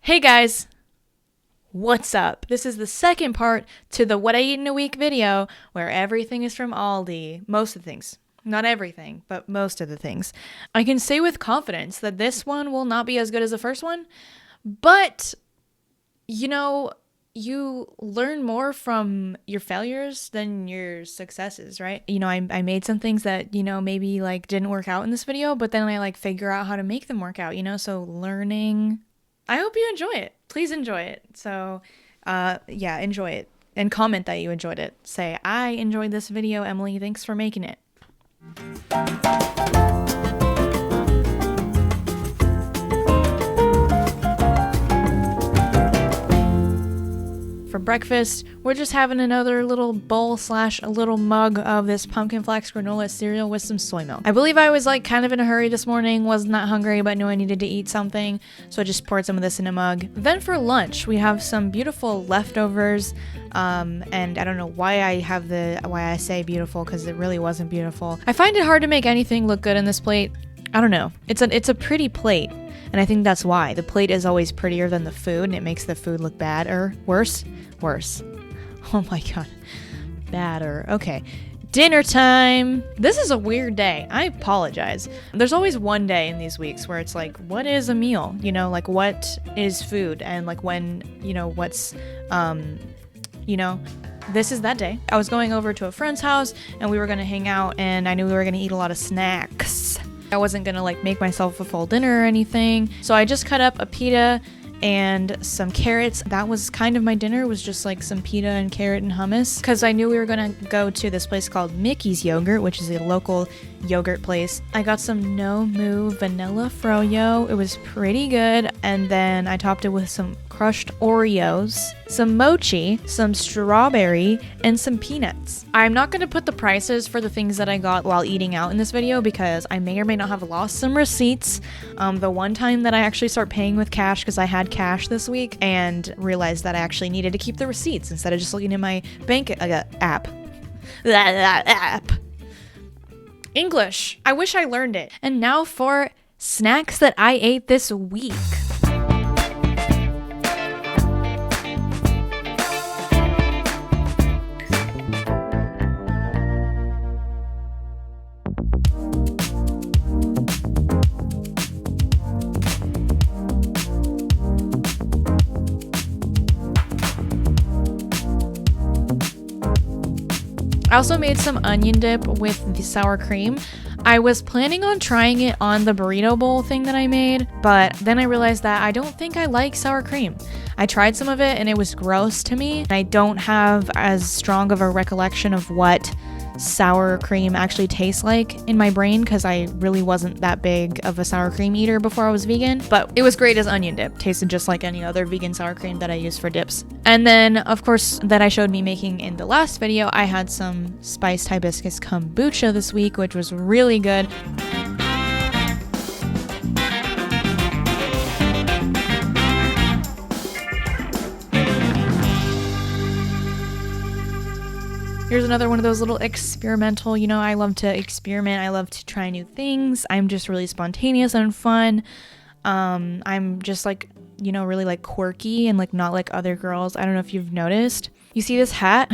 Hey guys, what's up? This is the second part to the What I Eat in a Week video where everything is from ALDI. Most of the things. Not everything, but most of the things. I can say with confidence that this one will not be as good as the first one, but you learn more from your failures than your successes, right? I made some things that, maybe didn't work out in this video, but then I figure out how to make them work out, so learning. I hope you enjoy it. Please enjoy it. So, yeah, enjoy it. And comment that you enjoyed it. Say, I enjoyed this video, Emily. Thanks for making it. For breakfast, we're just having another little bowl / a little mug of this pumpkin flax granola cereal with some soy milk. I believe I was kind of in a hurry this morning, wasn't that hungry, but knew I needed to eat something, so I just poured some of this in a mug. Then for lunch, we have some beautiful leftovers, and I don't know why I say beautiful, because it really wasn't beautiful. I find it hard to make anything look good in this plate. I don't know. It's a pretty plate. And I think that's why. The plate is always prettier than the food, and it makes the food look bad or worse. Worse. Oh my god. Badder. Okay. Dinner time. This is a weird day. I apologize. There's always one day in these weeks where it's what is a meal? What is food? And when, what's, this is that day. I was going over to a friend's house, and we were going to hang out, and I knew we were going to eat a lot of snacks. I wasn't gonna make myself a full dinner or anything. So I just cut up a pita and some carrots. That was kind of my dinner, was just some pita and carrot and hummus. Because I knew we were gonna go to this place called Mickey's Yogurt, which is a local yogurt place. I got some No Moo vanilla froyo. It was pretty good. And then I topped it with some crushed Oreos, some mochi, some strawberry, and some peanuts. I'm not going to put the prices for the things that I got while eating out in this video because I may or may not have lost some receipts. The one time that I actually start paying with cash, because I had cash this week and realized that I actually needed to keep the receipts instead of just looking at my bank app. English. I wish I learned it. And now for snacks that I ate this week. I also made some onion dip with the sour cream. I was planning on trying it on the burrito bowl thing that I made, but then I realized that I don't think I like sour cream. I tried some of it and it was gross to me. I don't have as strong of a recollection of what sour cream actually tastes like in my brain because I really wasn't that big of a sour cream eater before I was vegan, but it was great as onion dip. Tasted just like any other vegan sour cream that I use for dips. And then, of course, that I showed me making in the last video, I had some spiced hibiscus kombucha this week, which was really good. Here's another one of those little experimental, I love to experiment. I love to try new things. I'm just really spontaneous and fun. I'm just really quirky and not like other girls. I don't know if you've noticed. You see this hat?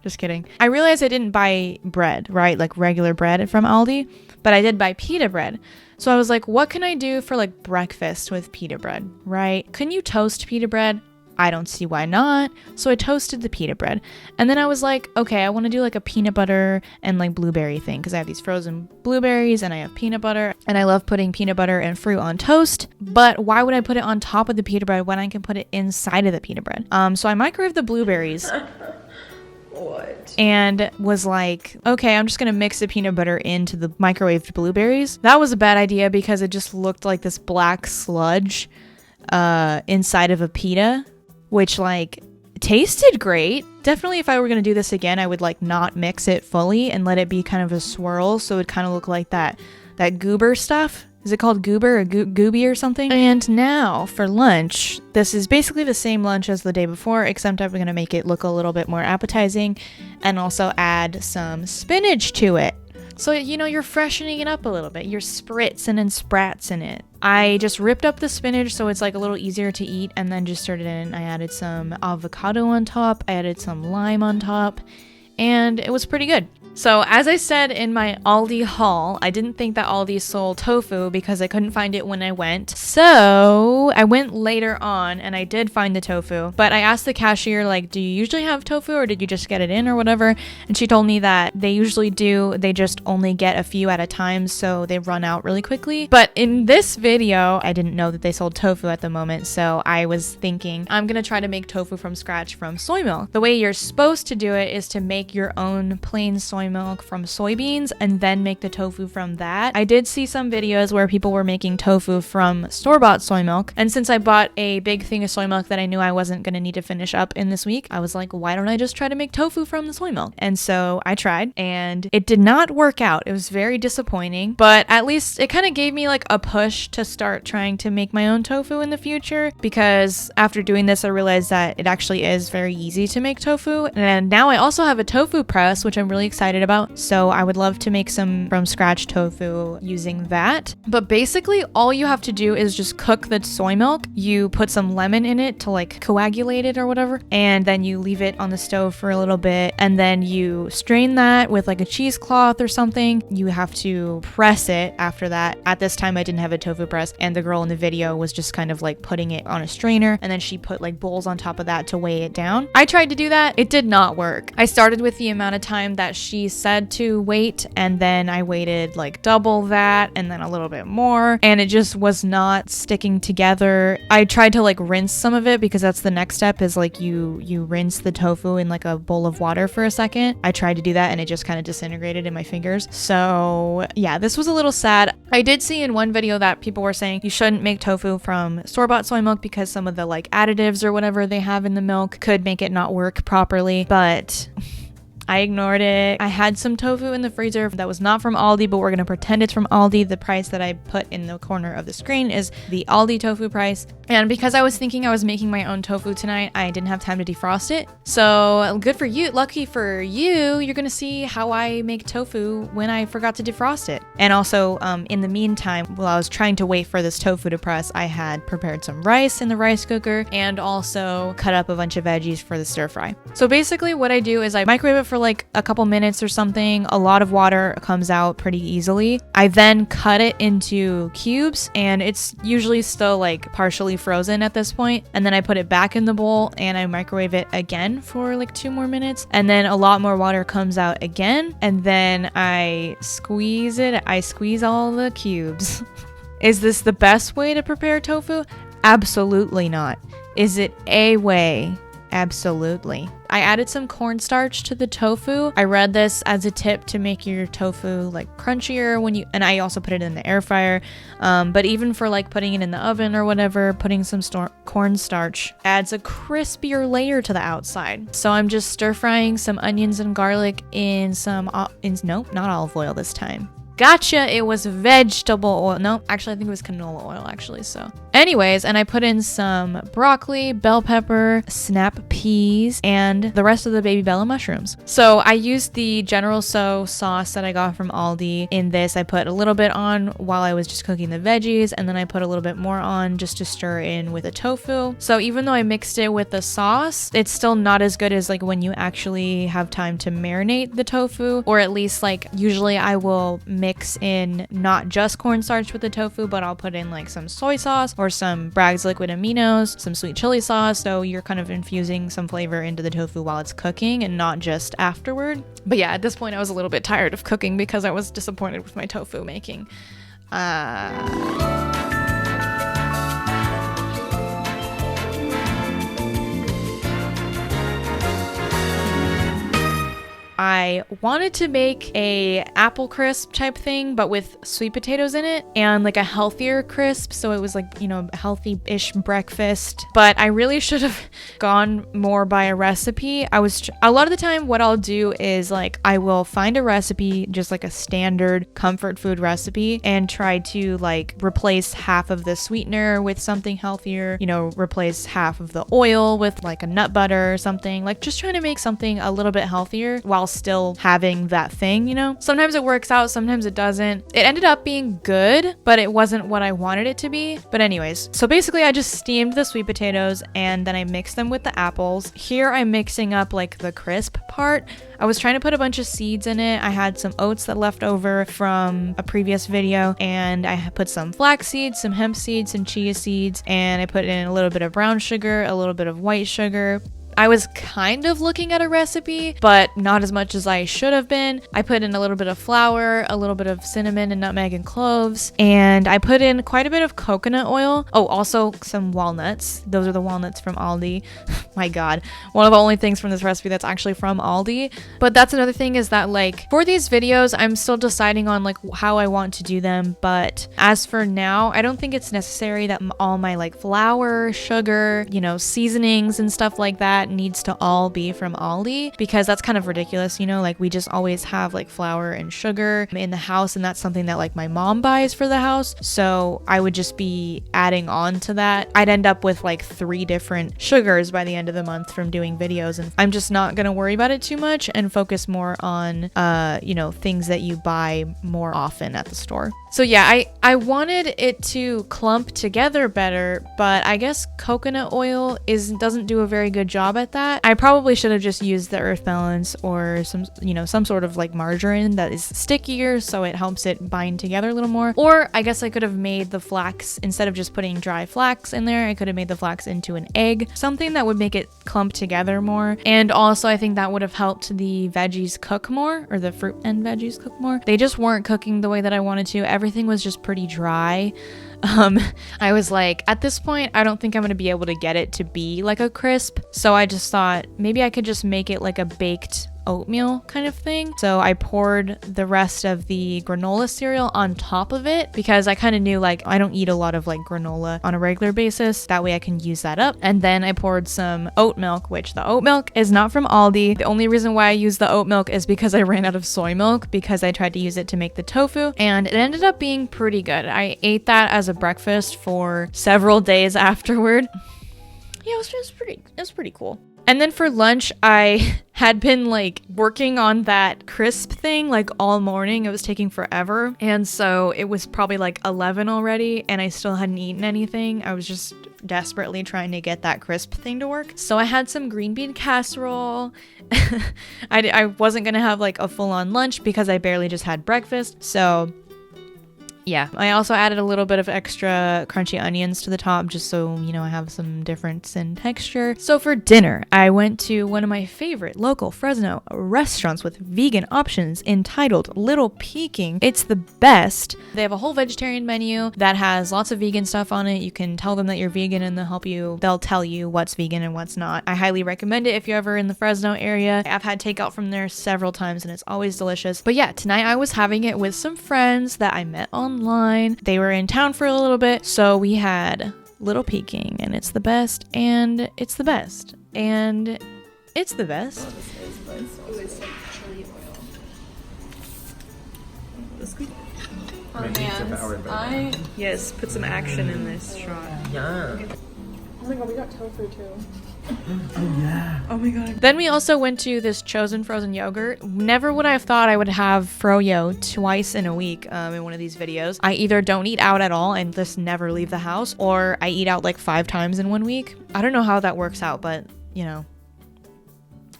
Just kidding. I realized I didn't buy bread, right? Regular bread from Aldi, but I did buy pita bread. So I was what can I do for breakfast with pita bread, right? Can you toast pita bread? I don't see why not. So I toasted the pita bread. And then I was okay, I want to do a peanut butter and blueberry thing because I have these frozen blueberries and I have peanut butter and I love putting peanut butter and fruit on toast. But why would I put it on top of the pita bread when I can put it inside of the pita bread? So I microwaved the blueberries. What? And was okay, I'm just gonna mix the peanut butter into the microwaved blueberries. That was a bad idea because it just looked like this black sludge inside of a pita, which tasted great. Definitely if I were gonna do this again, I would not mix it fully and let it be kind of a swirl so it kind of looked like that goober stuff. Is it called goober or gooby or something? And now for lunch, this is basically the same lunch as the day before, except I'm gonna make it look a little bit more appetizing and also add some spinach to it. So, you're freshening it up a little bit. You're spritzing and spratzing it. I just ripped up the spinach so it's like a little easier to eat, and then just stirred it in. I added some avocado on top, I added some lime on top, and it was pretty good. So as I said in my Aldi haul, I didn't think that Aldi sold tofu because I couldn't find it when I went. So I went later on and I did find the tofu, but I asked the cashier, like, do you usually have tofu or did you just get it in or whatever? And she told me that they usually do, they just only get a few at a time, so they run out really quickly. But in this video, I didn't know that they sold tofu at the moment, so I was thinking I'm gonna try to make tofu from scratch from soy milk. The way you're supposed to do it is to make your own plain soy milk from soybeans and then make the tofu from that. I did see some videos where people were making tofu from store-bought soy milk, and since I bought a big thing of soy milk that I knew I wasn't going to need to finish up in this week, I was like, why don't I just try to make tofu from the soy milk? And so I tried, and it did not work out. It was very disappointing, but at least it kind of gave me like a push to start trying to make my own tofu in the future, because after doing this I realized that it actually is very easy to make tofu, and now I also have a tofu press, which I'm really excited about. So I would love to make some from scratch tofu using that. But basically all you have to do is just cook the soy milk. You put some lemon in it to like coagulate it or whatever, and then you leave it on the stove for a little bit, and then you strain that with like a cheesecloth or something. You have to press it after that. At this time I didn't have a tofu press, and the girl in the video was just kind of like putting it on a strainer, and then she put like bowls on top of that to weigh it down. I tried to do that. It did not work. I started with the amount of time that she said to wait, and then I waited like double that and then a little bit more, and it just was not sticking together. I tried to like rinse some of it, because that's the next step, is like you rinse the tofu in like a bowl of water for a second. I tried to do that and it just kind of disintegrated in my fingers. So yeah, this was a little sad. I did see in one video that people were saying you shouldn't make tofu from store-bought soy milk because some of the like additives or whatever they have in the milk could make it not work properly, but I ignored it. I had some tofu in the freezer that was not from Aldi, but we're gonna pretend it's from Aldi. The price that I put in the corner of the screen is the Aldi tofu price. And because I was thinking I was making my own tofu tonight, I didn't have time to defrost it. So good for you. Lucky for you, you're gonna see how I make tofu when I forgot to defrost it. And also, in the meantime, while I was trying to wait for this tofu to press, I had prepared some rice in the rice cooker and also cut up a bunch of veggies for the stir fry. So basically what I do is I microwave it for like a couple minutes or something. A lot of water comes out pretty easily. I then cut it into cubes, and it's usually still like partially frozen at this point. And then I put it back in the bowl and I microwave it again for like 2 more minutes. And then a lot more water comes out again. And then I squeeze it. I squeeze all the cubes. Is this the best way to prepare tofu? Absolutely not. Is it a way? Absolutely. I added some cornstarch to the tofu. I read this as a tip to make your tofu like crunchier when you, and I also put it in the air fryer. But even for like putting it in the oven or whatever, putting some cornstarch adds a crispier layer to the outside. So I'm just stir frying some onions and garlic in some, nope, not olive oil this time. Gotcha, it was vegetable oil. No, actually, I think it was canola oil, actually, so. Anyways, and I put in some broccoli, bell pepper, snap peas, and the rest of the baby bella mushrooms. So I used the General So sauce that I got from Aldi. In this, I put a little bit on while I was just cooking the veggies, and then I put a little bit more on just to stir in with the tofu. So even though I mixed it with the sauce, it's still not as good as like when you actually have time to marinate the tofu, or at least like usually I will mix in not just cornstarch with the tofu, but I'll put in like some soy sauce or some Bragg's liquid aminos, some sweet chili sauce, so you're kind of infusing some flavor into the tofu while it's cooking and not just afterward. But yeah, at this point I was a little bit tired of cooking because I was disappointed with my tofu making. I wanted to make a apple crisp type thing, but with sweet potatoes in it and like a healthier crisp. So it was like, you know, healthy-ish breakfast, but I really should have gone more by a recipe. A lot of the time what I'll do is like, I will find a recipe, just like a standard comfort food recipe, and try to like replace half of the sweetener with something healthier, you know, replace half of the oil with like a nut butter or something, like just trying to make something a little bit healthier while while still having that thing, you know? Sometimes it works out, sometimes it doesn't. It ended up being good, but it wasn't what I wanted it to be. But anyways, so basically I just steamed the sweet potatoes and then I mixed them with the apples. Here I'm mixing up like the crisp part. I was trying to put a bunch of seeds in it. I had some oats that left over from a previous video, and I put some flax seeds, some hemp seeds, some chia seeds, and I put in a little bit of brown sugar, a little bit of white sugar. I was kind of looking at a recipe, but not as much as I should have been. I put in a little bit of flour, a little bit of cinnamon and nutmeg and cloves, and I put in quite a bit of coconut oil. Oh, also some walnuts. Those are the walnuts from ALDI. My God, one of the only things from this recipe that's actually from ALDI. But that's another thing, is that like for these videos, I'm still deciding on like how I want to do them. But as for now, I don't think it's necessary that all my like flour, sugar, you know, seasonings and stuff like that needs to all be from ALDI, because that's kind of ridiculous, you know, like we just always have like flour and sugar in the house, and that's something that like my mom buys for the house. So I would just be adding on to that. I'd end up with like 3 different sugars by the end of the month from doing videos, and I'm just not gonna worry about it too much and focus more on you know, things that you buy more often at the store. So yeah, I wanted it to clump together better, but I guess coconut oil doesn't do a very good job at that. I probably should have just used the Earth Balance or some, you know, some sort of like margarine that is stickier so it helps it bind together a little more. Or I guess I could have made the flax, instead of just putting dry flax in there, I could have made the flax into an egg, something that would make it clump together more. And also I think that would have helped the veggies cook more, or the fruit and veggies cook more. They just weren't cooking the way that I wanted to. Everything was just pretty dry. I was like, at this point, I don't think I'm going to be able to get it to be like a crisp. So I just thought maybe I could just make it like a baked oatmeal kind of thing. So I poured the rest of the granola cereal on top of it, because I kind of knew like I don't eat a lot of like granola on a regular basis. That way I can use that up. And then I poured some oat milk, which the oat milk is not from ALDI. The only reason why I used the oat milk is because I ran out of soy milk, because I tried to use it to make the tofu, and it ended up being pretty good. I ate that as a breakfast for several days afterward. Yeah, it was pretty cool. And then for lunch, I had been like working on that crisp thing like all morning. It was taking forever. And so it was probably like 11 already, and I still hadn't eaten anything. I was just desperately trying to get that crisp thing to work. So I had some green bean casserole. I wasn't gonna have like a full-on lunch because I barely just had breakfast. So yeah, I also added a little bit of extra crunchy onions to the top, just so, you know, I have some difference in texture. So for dinner, I went to one of my favorite local Fresno restaurants with vegan options entitled Little Peking. It's the best. They have a whole vegetarian menu that has lots of vegan stuff on it. You can tell them that you're vegan and they'll tell you what's vegan and what's not. I highly recommend it if you're ever in the Fresno area. I've had takeout from there several times and it's always delicious. But yeah, tonight I was having it with some friends that I met online. They were in town for a little bit, so we had Little Peking, and it's the best, and it's the best, and it's the best. Yes, put some action in this shot. Yeah. Oh my god, we got tofu too. Oh yeah. Oh my god. Then we also went to this Chosen frozen yogurt. Never would I have thought I would have froyo twice in a week in one of these videos. I either don't eat out at all and just never leave the house, or I eat out like 5 times in 1 week. I don't know how that works out, but you know.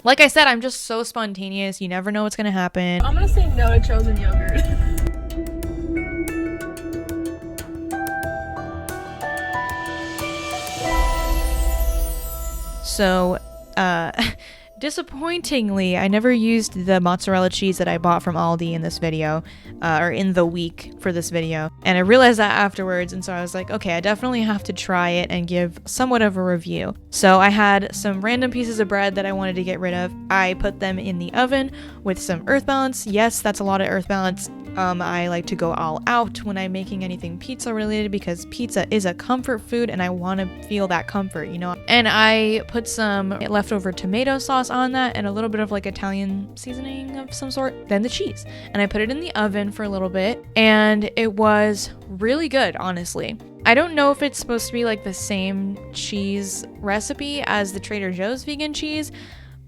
Like I said, I'm just so spontaneous. You never know what's gonna happen. I'm gonna say no to Chosen yogurt. So, disappointingly, I never used the mozzarella cheese that I bought from Aldi in this video, or in the week for this video. And I realized that afterwards, and so I was like, okay, I definitely have to try it and give somewhat of a review. So I had some random pieces of bread that I wanted to get rid of. I put them in the oven with some Earth Balance. Yes, that's a lot of Earth Balance. I like to go all out when I'm making anything pizza related, because pizza is a comfort food and I want to feel that comfort, you know. And I put some leftover tomato sauce on that and a little bit of like Italian seasoning of some sort, then the cheese. And I put it in the oven for a little bit, and it was really good, honestly. I don't know if it's supposed to be like the same cheese recipe as the Trader Joe's vegan cheese.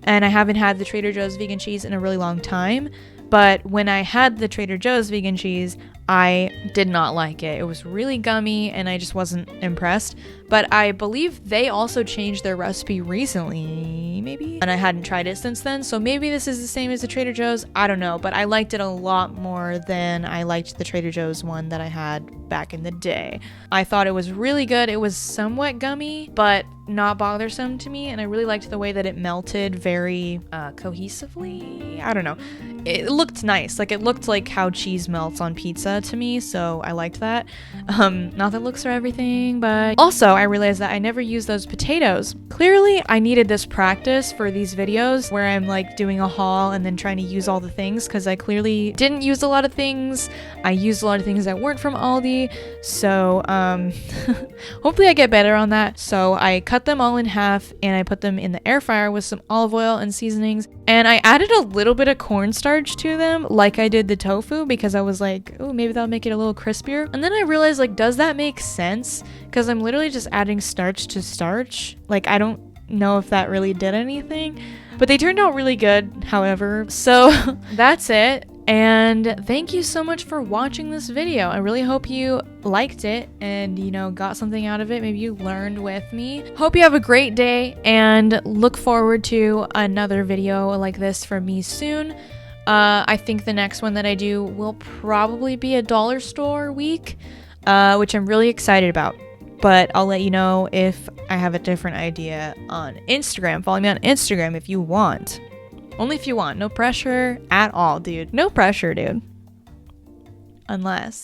and I haven't had the Trader Joe's vegan cheese in a really long time. But when I had the Trader Joe's vegan cheese, I did not like it. It was really gummy and I just wasn't impressed. But I believe they also changed their recipe recently, maybe? And I hadn't tried it since then, so maybe this is the same as the Trader Joe's. I don't know, but I liked it a lot more than I liked the Trader Joe's one that I had back in the day. I thought it was really good. It was somewhat gummy, but not bothersome to me, and I really liked the way that it melted very cohesively. I don't know. It looked nice. Like, it looked like how cheese melts on pizza to me, so I liked that. Not that looks are everything, but also I realized that I never used those potatoes. Clearly, I needed this practice for these videos where I'm like doing a haul and then trying to use all the things, because I clearly didn't use a lot of things. I used a lot of things that weren't from ALDI, so hopefully I get better on that. So I cut them all in half and I put them in the air fryer with some olive oil and seasonings, and I added a little bit of cornstarch to them like I did the tofu, because I was like, oh, maybe that'll make it a little crispier. And then I realized, like, does that make sense? Because I'm literally just adding starch to starch. Like, I don't know if that really did anything, but they turned out really good, however. So that's it. And thank you so much for watching this video. I really hope you liked it and, you know, got something out of it. Maybe you learned with me. Hope you have a great day and look forward to another video like this from me soon. I think the next one that I do will probably be a dollar store week, which I'm really excited about. But I'll let you know if I have a different idea on Instagram. Follow me on Instagram if you want. Only if you want. No pressure at all, dude. No pressure, dude. Unless